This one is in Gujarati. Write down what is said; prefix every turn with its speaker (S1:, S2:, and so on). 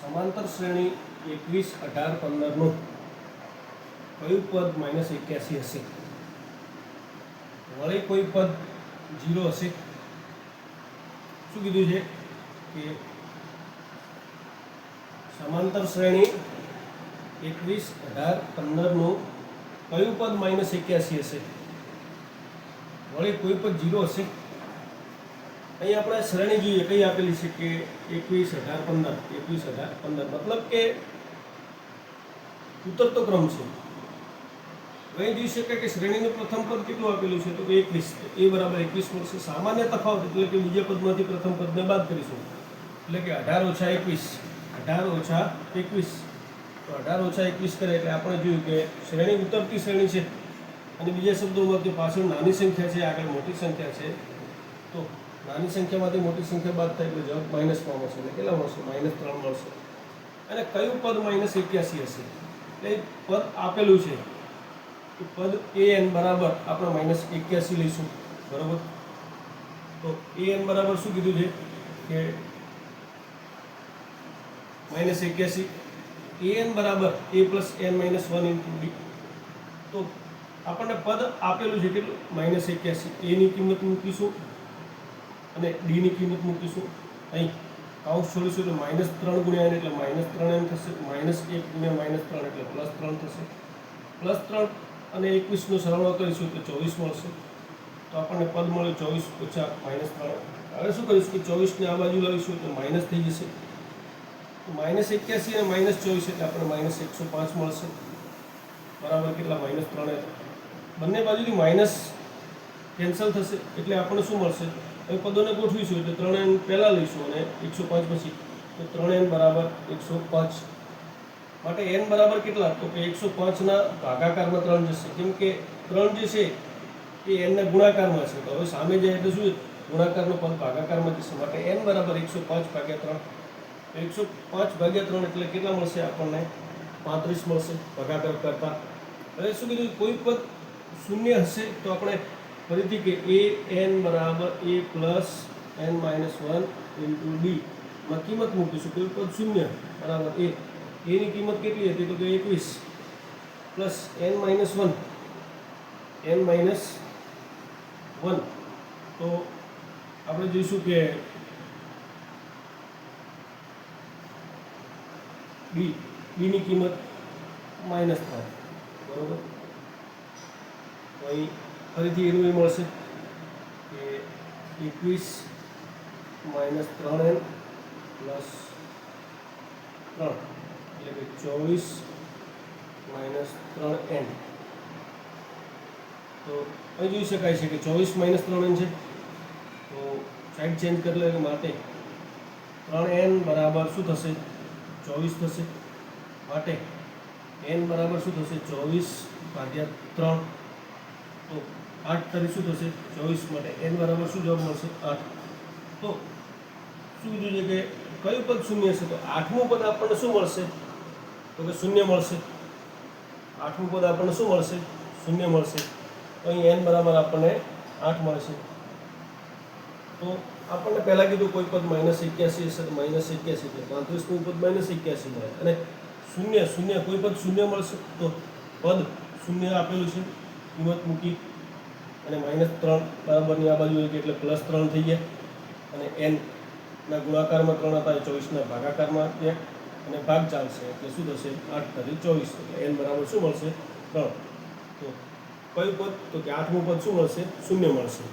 S1: સમાંતર શ્રેણી 21, 18, 15 નું કયું પદ -81 હશે? વળી કોઈ પદ 0 હશે? શું કીધું છે કે સમાંતર શ્રેણી 21, 18, 15 નું કયું પદ -81 હશે? વળી કોઈ પદ 0 હશે? અહીં આપણે શ્રેણી જોઈએ કઈ આપેલી છે કે 21, 18, 15, 21, 18, 15, મતલબ કે ઉતરતો ક્રમ છે. અહીં જોઈ શકાય કે શ્રેણીનું પ્રથમ પદ કેટલું આપેલું છે તો 21, એ બરાબર 21 મળશે. સામાન્ય તફાવત એટલે કે બીજા પદમાંથી પ્રથમ પદને બાદ કરીશું એટલે કે 18 - 21, 18 - 21, તો 18 - 21 કરે એટલે આપણે જોયું કે શ્રેણી ઉતરતી શ્રેણી છે અને બીજા શબ્દોમાં કે પાછળ નાની સંખ્યા છે, આગળ મોટી સંખ્યા છે, તો નાની સંખ્યામાંથી મોટી સંખ્યા બાદ થાય એટલે જવાબ માઇનસમાં મળશે. એટલે કેટલા મળશે? -3 મળશે. અને કયું પદ -81 હશે? એટલે પદ આપેલું છે તો પદ an બરાબર આપણે -81 લઈશું, બરાબર. તો an બરાબર શું કીધું છે કે -81, an બરાબર a + n - 1 × d. તો આપણને પદ આપેલું છે કેટલું? -81. a ની કિંમત મૂકીશું અને d ની કિંમત મૂકીશું. અહીં કાઉન્સ છોડીશું એટલે -3 × n એટલે -3n થશે, -1 × -3 એટલે +3 થશે, +3 અને 21 નો સરવાળો કરીશું એટલે 24 મળશે. તો આપણને પદ મળે 24 - -3. હવે શું કરીશું કે 24 ને આ બાજુ લાવીશું એટલે માઇનસ થઈ જશે. તો -81 અને -24 એટલે આપણે -105 મળશે, બરાબર. કેટલા? -3. બંને બાજુથી માઇનસ કેન્સલ થશે એટલે આપણને શું મળશે? હવે પદોને ગોઠવીશું એટલે 3n પહેલાં લઈશું અને 105 પછી, તો 3n બરાબર 105. માટે n બરાબર કેટલા? તો કે 105 ના ભાગાકારમાં 3 જશે, કેમ કે 3 જે છે એ n ના ગુણાકારમાં છે. તો હવે સામે જાય એટલે શું? ગુણાકારનો પદ ભાગાકારમાં જશે. માટે n બરાબર 105/3. 105/3 એટલે કેટલા મળશે આપણને? 35 મળશે ભાગાકાર કરતા. હવે શું કીધું? કોઈ પદ શૂન્ય હશે તો આપણે ફરીથી કે an બરાબર a + n - 1 × d માં કિંમત મૂકીશું. કોઈ પદ શૂન્ય બરાબર a ની કિંમત કેટલી હતી તો કે 21 + n - 1, n - 1. તો આપણે જોઈશું કે d ની કિંમત -3, બરોબર. તો અહીં ફરીથી એનું એ મળશે કે 21 - 3n + 3 એટલે કે 24 - 3n. તો અહીં જોઈ શકાય છે કે 24 - 3n છે. તો સાઈડ ચેન્જ કરી લે માટે 3n બરાબર શું થશે? 24 થશે. માટે n બરાબર શું થશે? 24/3. તો 8 તારી શું થશે? 24. માટે n બરાબર શું જવાબ મળશે? 8. તો શું કીધું છે કે કયું પદ શૂન્ય છે? તો 8મું પદ આપણને શું મળશે? તો કે શૂન્ય મળશે. 8મું પદ આપણને શું મળશે? શૂન્ય મળશે. તો અહીં n બરાબર આપણને 8 મળશે. તો આપણને પહેલાં કીધું કોઈ પદ -81 હશે તો -81 એટલે 35મું પદ -81 મળે. અને શૂન્ય કોઈ પદ શૂન્ય મળશે તો પદ શૂન્ય આપેલું છે, કિંમત મૂકી અને -3 બરાબરની આ બાજુ હોય એટલે +3 થઈ ગયા. અને n ના ગુણાકારમાં 3 હતા, 24 ના ભાગાકારમાં ગયા અને ભાગ ચાલશે એટલે શું થશે? 8 તારી 24. એટલે n બરાબર શું મળશે? 3. તો કયું પદ? તો કે 8મું પદ શું મળશે? શૂન્ય મળશે.